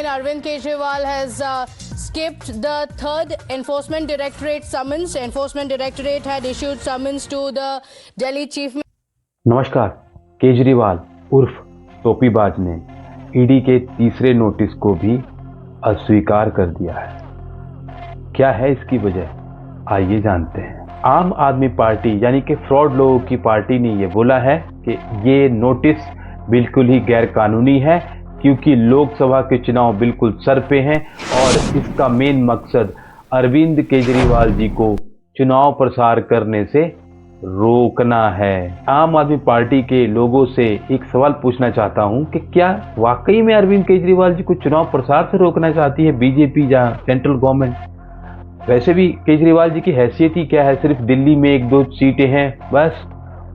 Arvind Kejriwal has skipped the third Enforcement Directorate summons. Enforcement Directorate had issued summons to the Delhi Chief. नमस्कार। केजरीवाल उर्फ टोपीबाज ने ED के तीसरे notice को भी अस्वीकार कर दिया है। क्या है इसकी वजह, आइए जानते हैं। आम आदमी पार्टी यानी कि फ्रॉड लोगों की पार्टी ने ये बोला है कि ये नोटिस बिल्कुल ही गैर कानूनी है, क्योंकि लोकसभा के चुनाव बिल्कुल सर पे हैं और इसका मेन मकसद अरविंद केजरीवाल जी को चुनाव प्रसार करने से रोकना है। आम आदमी पार्टी के लोगों से एक सवाल पूछना चाहता हूं कि क्या वाकई में अरविंद केजरीवाल जी को चुनाव प्रसार से रोकना चाहती है बीजेपी या सेंट्रल गवर्नमेंट? वैसे भी केजरीवाल जी की हैसियत ही क्या है, सिर्फ दिल्ली में 1-2 सीटें हैं बस,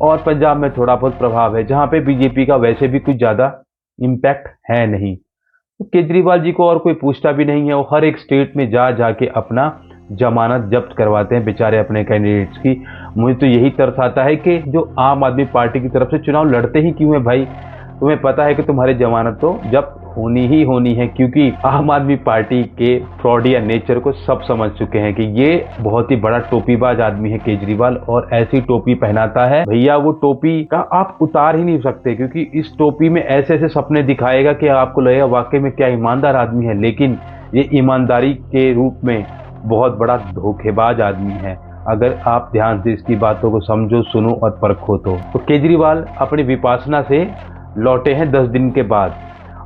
और पंजाब में थोड़ा बहुत प्रभाव है जहां पे बीजेपी का वैसे भी कुछ ज्यादा इम्पैक्ट है नहीं। तो केजरीवाल जी को और कोई पूछता भी नहीं है, वो हर एक स्टेट में जा जाके अपना जमानत जब्त करवाते हैं बेचारे अपने कैंडिडेट्स की। मुझे तो यही तरस आता है कि जो आम आदमी पार्टी की तरफ से चुनाव लड़ते ही क्यों है भाई? तुम्हें पता है कि तुम्हारी जमानत तो जब्त होनी ही होनी है, क्योंकि आम आदमी पार्टी के फ्रॉडिया नेचर को सब समझ चुके हैं कि ये बहुत ही बड़ा टोपीबाज आदमी है केजरीवाल, और ऐसी टोपी पहनाता है भैया, वो टोपी का आप उतार ही नहीं सकते, क्योंकि इस टोपी में ऐसे ऐसे सपने दिखाएगा कि आपको लगेगा वाकई में क्या ईमानदार आदमी है, लेकिन ये ईमानदारी के रूप में बहुत बड़ा धोखेबाज आदमी है। अगर आप ध्यान से इसकी बातों को समझो, सुनो और परखो तो केजरीवाल अपनी विपासना से लौटे हैं 10 दिन के बाद,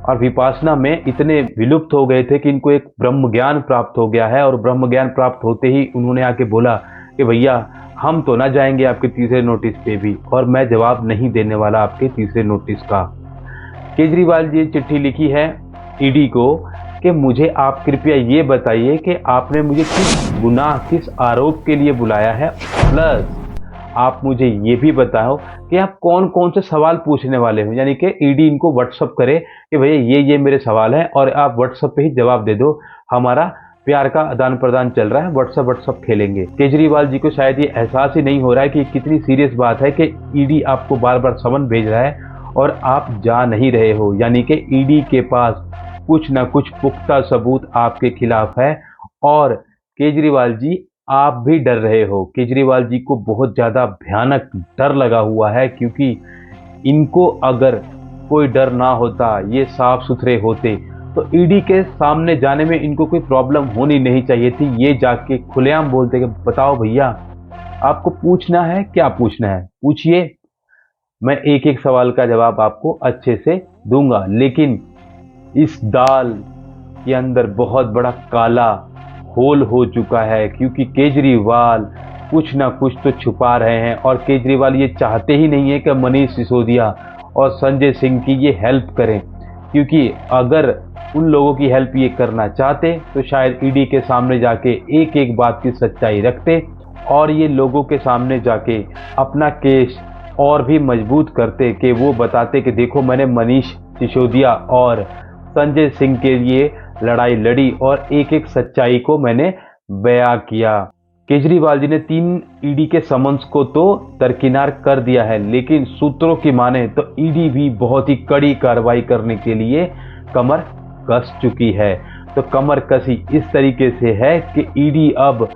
और विपासना में इतने विलुप्त हो गए थे कि इनको एक ब्रह्म ज्ञान प्राप्त हो गया है, और ब्रह्म ज्ञान प्राप्त होते ही उन्होंने आके बोला कि भैया हम तो ना जाएंगे आपके तीसरे नोटिस पे भी, और मैं जवाब नहीं देने वाला आपके तीसरे नोटिस का। केजरीवाल जी चिट्ठी लिखी है ईडी को कि मुझे आप कृपया ये बताइए कि आपने मुझे किस गुनाह, किस आरोप के लिए बुलाया है, प्लस आप मुझे ये भी बताओ कि आप कौन कौन से सवाल पूछने वाले हो, यानी कि ईडी इनको व्हाट्सअप करे कि भैया ये मेरे सवाल हैं और आप व्हाट्सअप पे ही जवाब दे दो, हमारा प्यार का आदान प्रदान चल रहा है, व्हाट्सअप खेलेंगे। केजरीवाल जी को शायद ये एहसास ही नहीं हो रहा है कि कितनी सीरियस बात है कि ईडी आपको बार बार समन भेज रहा है और आप जा नहीं रहे हो, यानी कि ईडी के पास कुछ ना कुछ पुख्ता सबूत आपके खिलाफ है, और केजरीवाल जी आप भी डर रहे हो। केजरीवाल जी को बहुत ज़्यादा भयानक डर लगा हुआ है, क्योंकि इनको अगर कोई डर ना होता, ये साफ सुथरे होते, तो ईडी के सामने जाने में इनको कोई प्रॉब्लम होनी नहीं चाहिए थी। ये जाके खुलेआम बोलते कि बताओ भैया आपको पूछना है, क्या पूछना है पूछिए, मैं एक एक सवाल का जवाब आपको अच्छे से दूंगा। लेकिन इस दाल के अंदर बहुत बड़ा काला होल हो चुका है, क्योंकि केजरीवाल कुछ ना कुछ तो छुपा रहे हैं, और केजरीवाल ये चाहते ही नहीं है कि मनीष सिसोदिया और संजय सिंह की ये हेल्प करें, क्योंकि अगर उन लोगों की हेल्प ये करना चाहते तो शायद ईडी के सामने जाके एक एक बात की सच्चाई रखते, और ये लोगों के सामने जाके अपना केस और भी मजबूत करते कि वो बताते कि देखो मैंने मनीष सिसोदिया और संजय सिंह के लिए लड़ाई लड़ी और एक एक सच्चाई को मैंने बयां किया। केजरीवाल जी ने 3 ईडी के समन्स को तो दरकिनार कर दिया है, लेकिन सूत्रों की माने तो ईडी भी बहुत ही कड़ी कार्रवाई करने के लिए कमर कस चुकी है। तो कमर कसी इस तरीके से है कि ईडी अब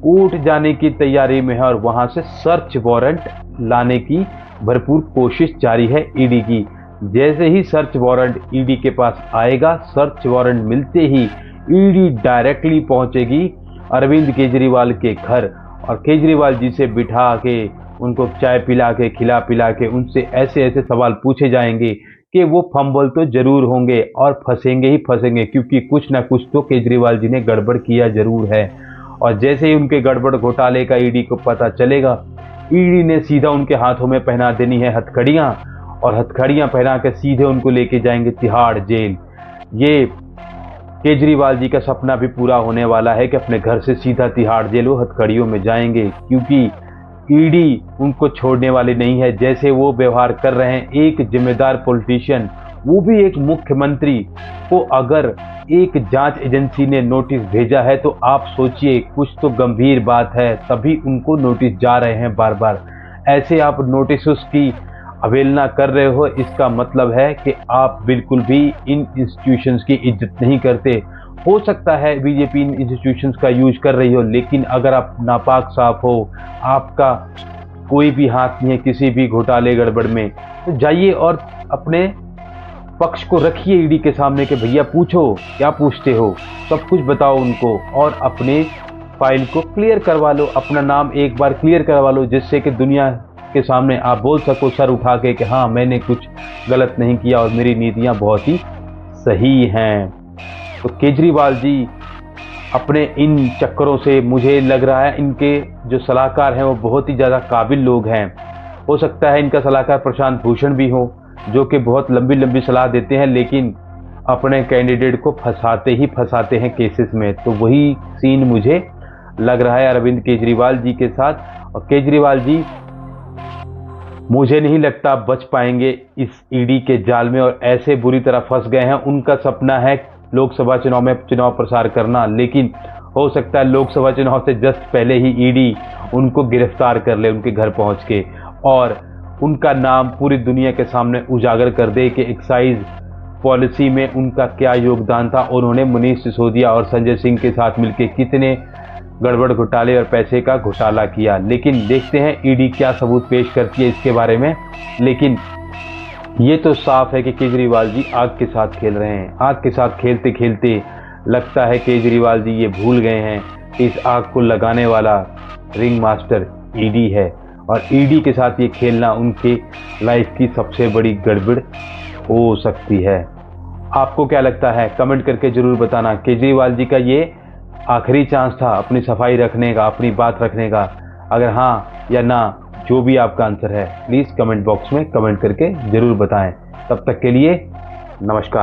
कोर्ट जाने की तैयारी में है, और वहां से सर्च वारंट लाने की भरपूर कोशिश जारी है ईडी की। जैसे ही सर्च वारंट ईडी के पास आएगा, सर्च वारंट मिलते ही ईडी डायरेक्टली पहुंचेगी अरविंद केजरीवाल के घर, और केजरीवाल जी से बिठा के उनको चाय पिला के खिला पिला के उनसे ऐसे ऐसे सवाल पूछे जाएंगे कि वो फंबल तो जरूर होंगे और फंसेंगे ही फंसेंगे, क्योंकि कुछ ना कुछ तो केजरीवाल जी ने गड़बड़ किया जरूर है। और जैसे ही उनके गड़बड़ घोटाले का ईडी को पता चलेगा, ईडी ने सीधा उनके हाथों में पहना देनी है हथकड़ियां, और हथकड़ियां पहना के सीधे उनको लेके जाएंगे तिहाड़ जेल। ये केजरीवाल जी का सपना भी पूरा होने वाला है कि अपने घर से सीधा तिहाड़ जेल वो हथकड़ियों में जाएंगे, क्योंकि ईडी उनको छोड़ने वाली नहीं है। जैसे वो व्यवहार कर रहे हैं एक जिम्मेदार पॉलिटिशियन, वो भी एक मुख्यमंत्री को अगर एक जांच एजेंसी ने नोटिस भेजा है तो आप सोचिए कुछ तो गंभीर बात है, तभी उनको नोटिस जा रहे हैं बार बार। ऐसे आप नोटिस की अवहेलना कर रहे हो, इसका मतलब है कि आप बिल्कुल भी इन इंस्टीट्यूशंस की इज्जत नहीं करते। हो सकता है बीजेपी इन इंस्टीट्यूशंस का यूज कर रही हो, लेकिन अगर आप नापाक साफ हो, आपका कोई भी हाथ नहीं है किसी भी घोटाले गड़बड़ में, तो जाइए और अपने पक्ष को रखिए ईडी के सामने कि भैया पूछो, क्या पूछते हो, सब कुछ बताओ उनको और अपने फाइल को क्लियर करवा लो, अपना नाम एक बार क्लियर करवा लो, जिससे कि दुनिया के सामने आप बोल सको सर उठा के कि हाँ मैंने कुछ गलत नहीं किया और मेरी नीतियां बहुत ही सही हैं। तो केजरीवाल जी अपने इन चक्करों से, मुझे लग रहा है इनके जो सलाहकार हैं वो बहुत ही ज़्यादा काबिल लोग हैं। हो सकता है इनका सलाहकार प्रशांत भूषण भी हो, जो कि बहुत लंबी लंबी सलाह देते हैं लेकिन अपने कैंडिडेट को फंसाते हैं केसेस में। तो वही सीन मुझे लग रहा है अरविंद केजरीवाल जी के साथ। और केजरीवाल जी मुझे नहीं लगता बच पाएंगे इस ईडी के जाल में और ऐसे बुरी तरह फंस गए हैं। उनका सपना है लोकसभा चुनाव में चुनाव प्रसार करना, लेकिन हो सकता है लोकसभा चुनाव से जस्ट पहले ही ईडी उनको गिरफ्तार कर ले उनके घर पहुंच के और उनका नाम पूरी दुनिया के सामने उजागर कर दे कि एक्साइज पॉलिसी में उनका क्या योगदान था। उन्होंने मनीष सिसोदिया और संजय सिंह के साथ मिलकर कितने गड़बड़ घोटाले और पैसे का घोटाला किया। लेकिन देखते हैं ईडी क्या सबूत पेश करती है इसके बारे में। लेकिन ये तो साफ है कि केजरीवाल जी आग के साथ खेल रहे हैं। आग के साथ खेलते खेलते लगता है केजरीवाल जी ये भूल गए हैं कि इस आग को लगाने वाला रिंग मास्टर ईडी है और ईडी के साथ ये खेलना उनके लाइफ की सबसे बड़ी गड़बड़ हो सकती है। आपको क्या लगता है कमेंट करके जरूर बताना। केजरीवाल जी का ये आखिरी चांस था अपनी सफाई रखने का, अपनी बात रखने का। अगर हाँ या ना, जो भी आपका आंसर है प्लीज़ कमेंट बॉक्स में कमेंट करके ज़रूर बताएं। तब तक के लिए नमस्कार।